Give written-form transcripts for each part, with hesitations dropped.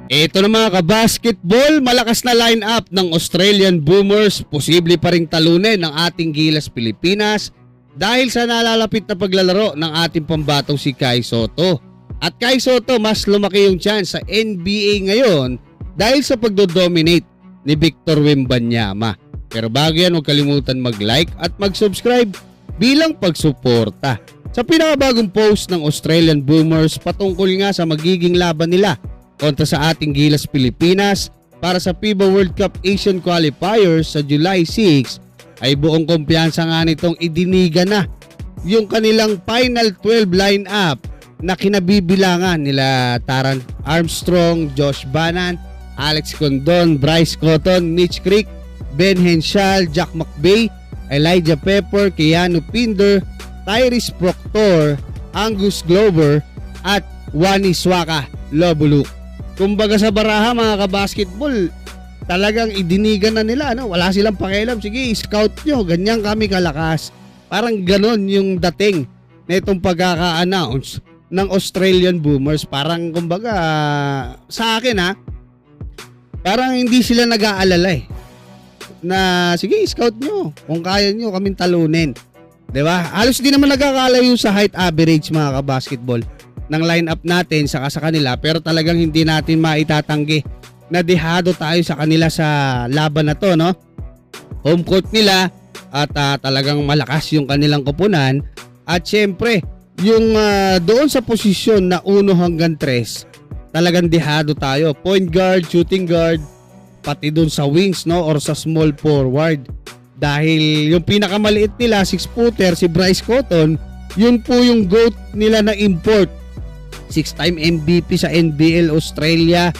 Ito na mga kabasketball, malakas na line-up ng Australian Boomers, posible pa ring talunin ng ating Gilas Pilipinas dahil sa nalalapit na paglalaro ng ating pambatong si Kai Sotto. At Kai Sotto, mas lumaki yung chance sa NBA ngayon dahil sa pagdodominate ni Victor Wembanyama. Pero bago yan, huwag kalimutan mag-like at mag-subscribe bilang pagsuporta sa pinakabagong post ng Australian Boomers patungkol nga sa magiging laban nila kontra sa ating Gilas Pilipinas para sa FIBA World Cup Asian Qualifiers sa July 6. Ay buong kumpiyansa nga nitong idiniga na yung kanilang Final 12 lineup na kinabibilangan nila Taran Armstrong, Josh Banan, Alex Condon, Bryce Cotton, Mitch Creek, Ben Henshall, Jack McBay, Elijah Pepper, Keanu Pinder, Tyrese Proctor, Angus Glover at Wani Swaka Lobuluk. Kumbaga sa baraha mga kabasketball, talagang idinigan na nila, no? Wala silang pakialam. Sige, scout nyo, ganyan kami kalakas. Parang ganon yung dating na itong pagkaka-announce ng Australian Boomers. Parang kumbaga sa akin parang hindi sila nag-aalala na sige, scout nyo kung kaya nyo kaming talunin. Diba? Halos di naman nagkakalayo sa height average mga kabasketball ng lineup natin saka sa kanila, pero talagang hindi natin maitatanggi na dehado tayo sa kanila sa laban na to, no? Home court nila at talagang malakas yung kanilang koponan at syempre yung doon sa posisyon na 1 hanggang 3 talagang dehado tayo, point guard, shooting guard, pati doon sa wings, no, or sa small forward, dahil yung pinakamaliit nila 6-footer si Bryce Cotton, yun po yung GOAT nila na import, 6-time MVP sa NBL Australia,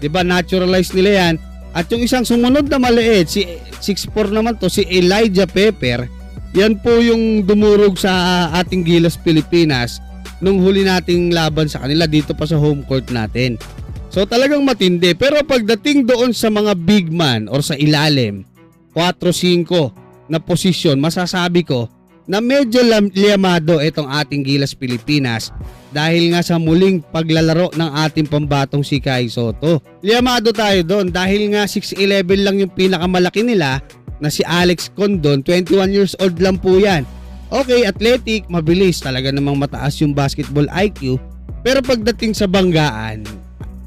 'di ba? Naturalize nila 'yan. At yung isang sumunod na maliit, si 6'4 naman to, si Elijah Pepper, yan po yung dumurog sa ating Gilas Pilipinas nung huli nating laban sa kanila dito pa sa home court natin. So talagang matindi, pero pagdating doon sa mga big man or sa ilalim, 4-5 na posisyon, masasabi ko na medyo liyamado itong ating Gilas Pilipinas dahil nga sa muling paglalaro ng ating pambatong si Kai Sotto. Liyamado tayo doon dahil nga 6'11 lang yung pinakamalaki nila na si Alex Condon, 21 years old lang po yan. Okay, athletic, mabilis, talaga namang mataas yung basketball IQ, pero pagdating sa banggaan,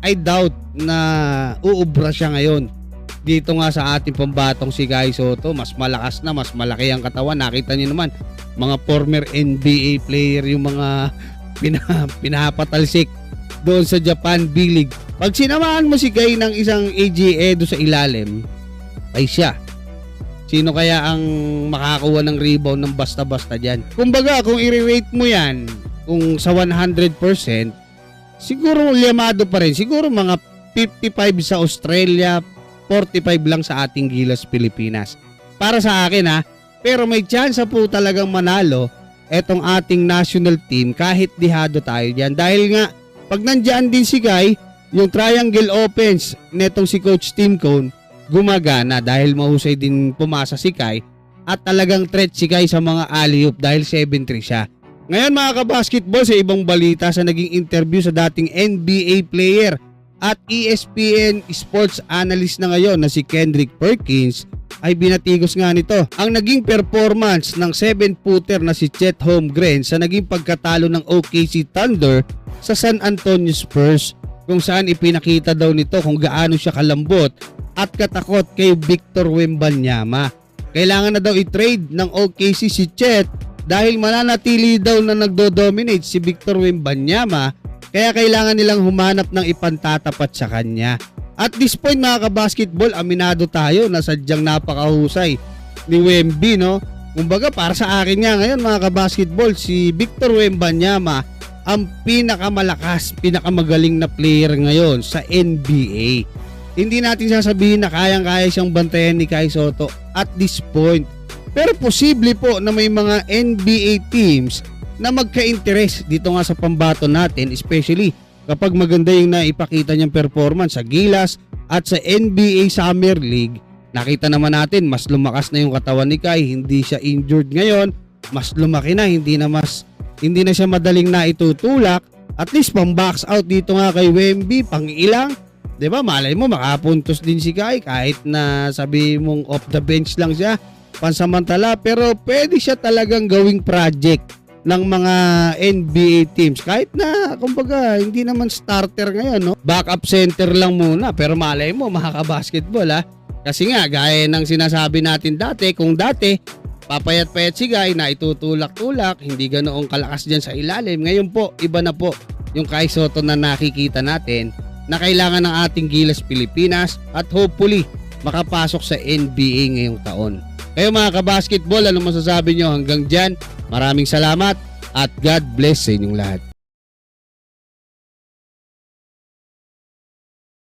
I doubt na uubra siya ngayon. Dito nga sa ating pambatong si Kai Sotto, mas malakas na, mas malaki ang katawan. Nakita niyo naman, mga former NBA player yung mga pinapatalsik doon sa Japan B-League. Pag sinamahan mo si Kai ng isang AGA doon sa ilalim, ay siya. Sino kaya ang makakuha ng rebound ng basta-basta dyan? Kumbaga, kung i-rate mo yan, kung sa 100%, siguro liyamado pa rin. Siguro mga 55 sa Australia, 45 lang sa ating Gilas Pilipinas. Para sa akin pero may chance po talagang manalo etong ating national team kahit dihado tayo diyan. Dahil nga, pag nandiyan din si Kai, yung triangle offense netong si Coach Tim Cone, gumagana dahil mahusay din pumasa si Kai at talagang threat si Kai sa mga alley-oop dahil 7'3 siya. Ngayon mga kabasketball, sa ibang balita sa naging interview sa dating NBA player at ESPN Sports Analyst na ngayon na si Kendrick Perkins, ay binatigos nga nito ang naging performance ng 7-footer na si Chet Holmgren sa naging pagkatalo ng OKC Thunder sa San Antonio Spurs, kung saan ipinakita daw nito kung gaano siya kalambot at katakot kay Victor Wembanyama. Kailangan na daw i-trade ng OKC si Chet dahil mananatili daw na nagdo-dominate si Victor Wembanyama, kaya kailangan nilang humanap ng ipantatapat sa kanya. At this point mga kabasketball, aminado tayo na sadyang napakahusay ni Wemby, no? Kumbaga para sa akin nga ngayon mga kabasketball, si Victor Wembanyama ang pinakamalakas, pinakamagaling na player ngayon sa NBA. Hindi natin sasabihin na kayang-kaya siyang bantayan ni Kai Sotto at this point. Pero posible po na may mga NBA teams na magka-interest dito nga sa pambato natin, especially kapag maganda yung naipakita niyang performance sa Gilas at sa NBA Summer League. Nakita naman natin, mas lumakas na yung katawan ni Kai, hindi siya injured ngayon, mas lumaki na, hindi na siya madaling na itutulak. At least pang box out dito nga kay Wemby, pang ilang, 'Di ba? Malay mo makapuntos din si Kai kahit na sabi mong off the bench lang siya pansamantala, pero pwede siya talagang gawing project ng mga NBA teams kahit na kumbaga hindi naman starter ngayon, no? Backup center lang muna, pero malay mo makaka-basketball, ha? Kasi nga gaya ng sinasabi natin dati, kung dati papayat-payat si Guy na itutulak-tulak, hindi ganoong kalakas dyan sa ilalim. Ngayon po, iba na po yung Kai Sotto na nakikita natin na kailangan ng ating Gilas Pilipinas at hopefully makapasok sa NBA ngayong taon. Kayo mga kabasketball, ano masasabi nyo hanggang dyan? Maraming salamat at God bless sa inyong lahat.